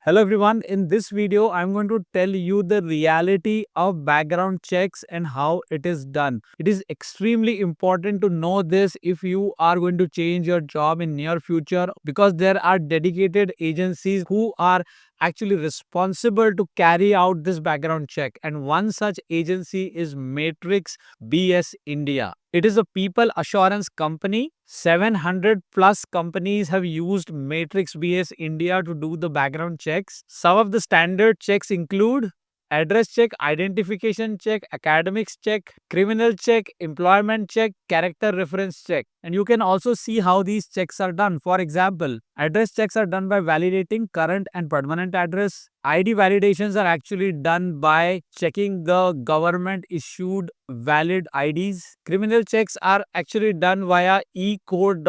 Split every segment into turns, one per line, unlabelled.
Hello everyone, in this video I'm going to tell you the reality of background checks and how it is done. It is extremely important to know this if you are going to change your job in near future, because there are dedicated agencies who are actually responsible to carry out this background check, and one such agency is Matrix BS India. It is a people assurance company. 700 plus companies have used Matrix BS India to do the background checks. Some of the standard checks include address check, identification check, academics check, criminal check, employment check, character reference check. And you can also see how these checks are done. For example, address checks are done by validating current and permanent address. ID validations are actually done by checking the government issued valid IDs. Criminal checks are actually done via ecode.gov.in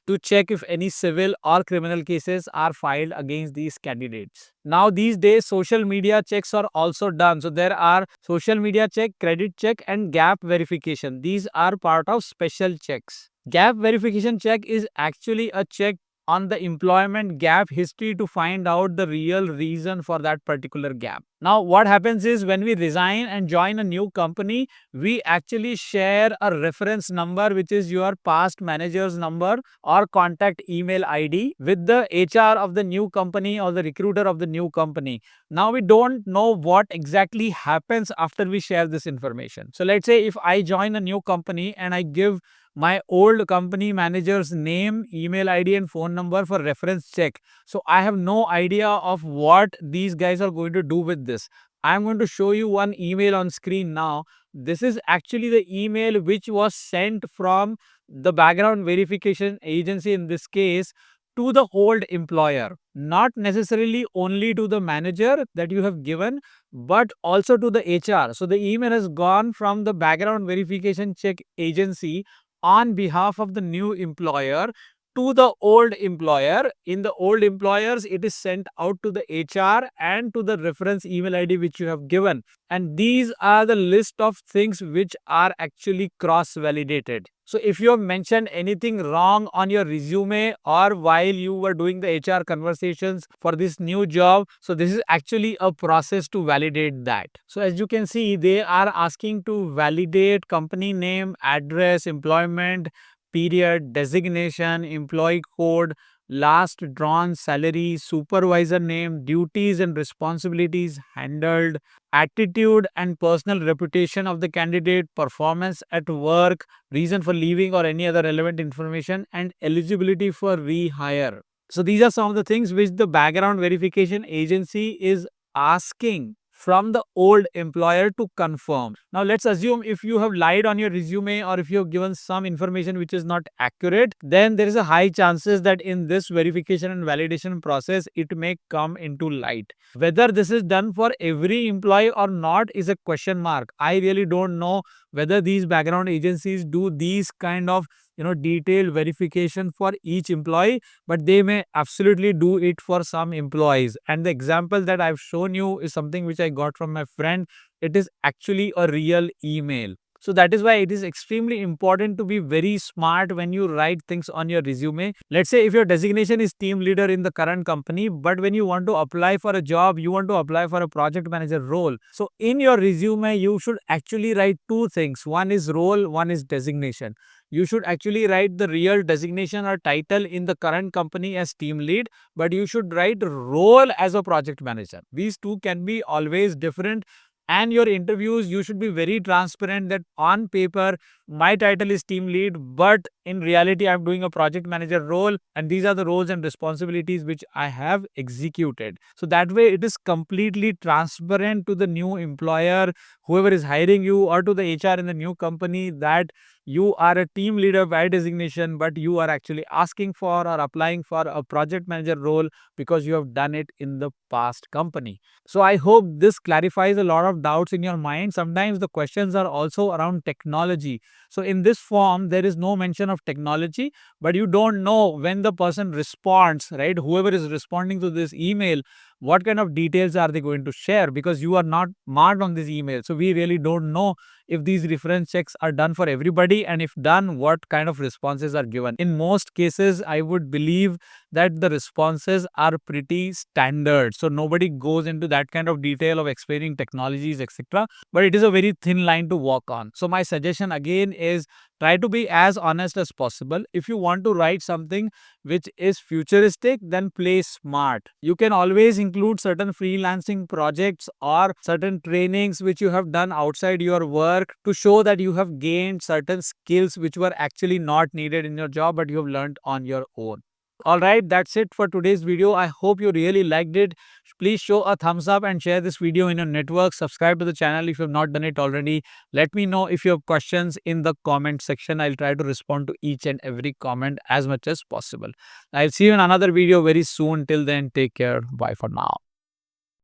to check if any civil or criminal cases are filed against these candidates. Now these days social media checks are also done. So there are social media check, credit check and gap verification. These are part of special checks. Gap verification check is actually a check on the employment gap history to find out the real reason for that particular gap. Now, what happens is when we resign and join a new company, we actually share a reference number, which is your past manager's number or contact email ID, with the HR of the new company or the recruiter of the new company. Now, we don't know what exactly happens after we share this information. So, let's say if I join a new company and I give my old company manager's name, email ID and phone number for reference check. So I have no idea of what these guys are going to do with this. I'm going to show you one email on screen now. This is actually the email which was sent from the background verification agency, in this case, to the old employer. Not necessarily only to the manager that you have given, but also to the HR. So the email has gone from the background verification check agency on behalf of the new employer to the old employer. In the old employers, it is sent out to the HR and to the reference email ID which you have given. And these are the list of things which are actually cross-validated. So if you have mentioned anything wrong on your resume or while you were doing the HR conversations for this new job, so this is actually a process to validate that. So as you can see, they are asking to validate company name, address, employment period, designation, employee code, last drawn salary, supervisor name, duties and responsibilities handled, attitude and personal reputation of the candidate, performance at work, reason for leaving or any other relevant information, and eligibility for rehire. So these are some of the things which the background verification agency is asking from the old employer to confirm. Now let's assume if you have lied on your resume or if you have given some information which is not accurate, then there is a high chances that in this verification and validation process it may come into light. Whether this is done for every employee or not is a question mark. I really don't know whether these background agencies do these kind of detailed verification for each employee, but they may absolutely do it for some employees. And the example that I've shown you is something which I got from my friend. It is actually a real email. So that is why it is extremely important to be very smart when you write things on your resume. Let's say if your designation is team leader in the current company, but when you want to apply for a job, you want to apply for a project manager role. So in your resume, you should actually write two things. One is role, one is designation. You should actually write the real designation or title in the current company as team lead, but you should write role as a project manager. These two can be always different. And your interviews, you should be very transparent that on paper, my title is team lead, but in reality, I'm doing a project manager role, and these are the roles and responsibilities which I have executed. So that way, it is completely transparent to the new employer, whoever is hiring you, or to the HR in the new company, that you are a team leader by designation, but you are actually asking for or applying for a project manager role because you have done it in the past company. So I hope this clarifies a lot of doubts in your mind. Sometimes the questions are also around technology. So in this form, there is no mention of technology, but you don't know when the person responds, right? Whoever is responding to this email what kind of details are they going to share, because you are not marked on this email. So we really don't know if these reference checks are done for everybody, and if done, what kind of responses are given. In most cases, I would believe that the responses are pretty standard. So nobody goes into that kind of detail of explaining technologies, etc. But it is a very thin line to walk on. So my suggestion again is, try to be as honest as possible. If you want to write something which is futuristic, then play smart. You can always include certain freelancing projects or certain trainings which you have done outside your work to show that you have gained certain skills which were actually not needed in your job, but you have learned on your own. Alright, that's it for today's video. I hope you really liked it. Please show a thumbs up and share this video in your network. Subscribe to the channel if you have not done it already. Let me know if you have questions in the comment section. I'll try to respond to each and every comment as much as possible. I'll see you in another video very soon. Till then, take care. Bye for now.